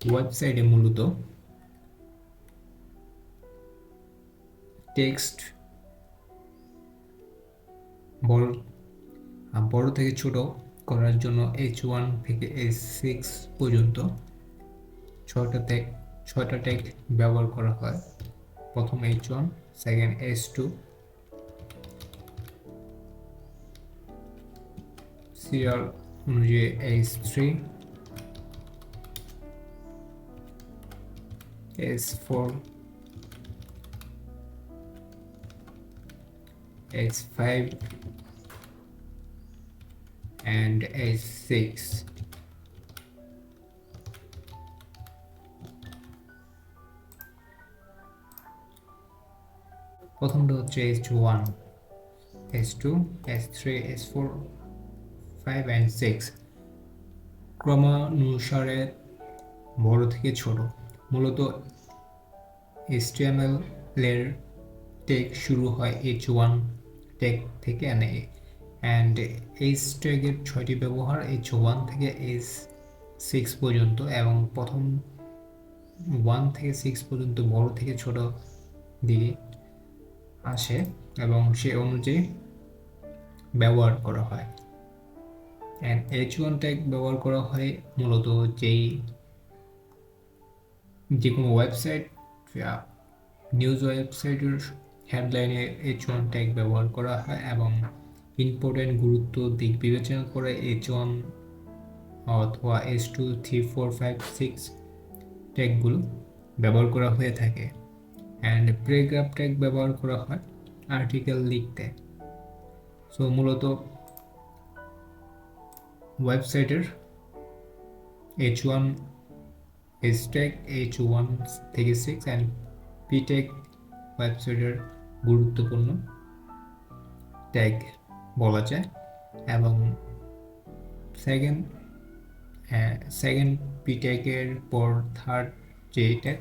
ওয়েবসাইটে মূলত টেক্সট বড় থেকে ছোট করার জন্য H1 থেকে H6 পর্যন্ত ছয়টা ট্যাগ ব্যবহার করা হয়। প্রথম H1, সেকেন্ড H2, সিরিয়াল অনুযায়ী H3, H4, H5 and H6. প্রথমটা হচ্ছে H1, H2, H3, H4, 5 and 6 ক্রমানুসারে বড় থেকে ছোট। মূলত HTML এর ট্যাগ শুরু হয় H1 ট্যাগ থেকে and H ট্যাগের 6টি ব্যবহার H1 থেকে H6 পর্যন্ত, এবং প্রথম 1 থেকে 6 পর্যন্ত বড় থেকে ছোট দিকে আসে এবং সে অনুযায়ী ব্যবহার করা হয়। and H1 ট্যাগ ব্যবহার করা হয় মূলত যে কোনো ওয়েবসাইট, নিউজ ওয়েবসাইটের হেডলাইনে H1 ট্যাগ ব্যবহার করা হয় এবং ইম্পর্টেন্ট গুরুত্ব দিক বিবেচনা করে H1 অথবা H2, 3, 4, 5, 6 ট্যাগগুলো ব্যবহার করা হয়ে থাকে। অ্যান্ড প্যারাগ্রাফ ট্যাগ ব্যবহার করা হয় আর্টিকেল লিখতে। সো মূলত ওয়েবসাইটের H1 H ট্যাগ H1 থেকে 6 অ্যান্ড P ট্যাগ ওয়েবসাইটের গুরুত্বপূর্ণ ট্যাগ বলা যায়। এবং সেকেন্ড পি ট্যাগের পর থার্ড যে ট্যাগ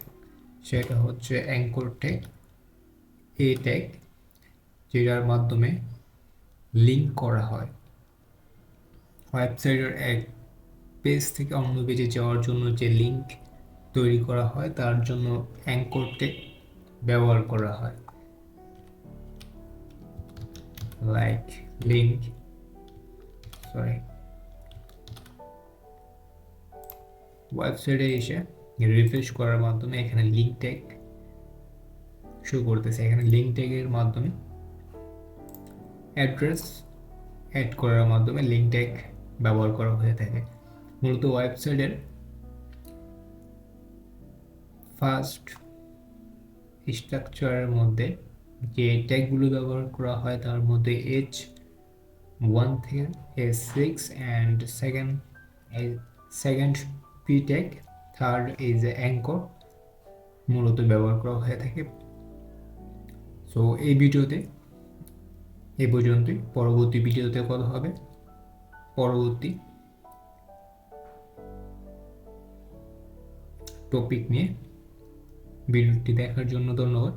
সেটা হচ্ছে অ্যাঙ্কর ট্যাগ, এ ট্যাগ, যেটার মাধ্যমে লিঙ্ক করা হয়। ওয়েবসাইটের এক পেজ থেকে অন্য পেজে যাওয়ার জন্য যে লিঙ্ক তৈরি করা হয় তার জন্য অ্যাঙ্কর ট্যাগ ব্যবহার করা হয়। লাইক লিঙ্ক, ওয়েবসাইটে এসে রিফ্রেশ করার মাধ্যমে এখানে লিঙ্ক ট্যাগ শো করতেছে। এখানে লিঙ্ক ট্যাগের মাধ্যমে অ্যাড্রেস অ্যাড করার মাধ্যমে লিঙ্ক ট্যাগ ব্যবহার করা হয়ে থাকে। মূলত ওয়েবসাইটের ফার্স্ট স্ট্রাকচারের মধ্যে যে ট্যাগগুলো ব্যবহার করা হয় তার মধ্যে H1 থেকে H6 and second P tag, third is anchor মূলত ব্যবহার করা হয়ে থাকে। সো এই ভিডিওতে এই পর্যন্তই। পরবর্তী ভিডিওতে কথা হবে পরবর্তী টপিক নিয়ে। ভিডিওটি দেখার জন্য ধন্যবাদ।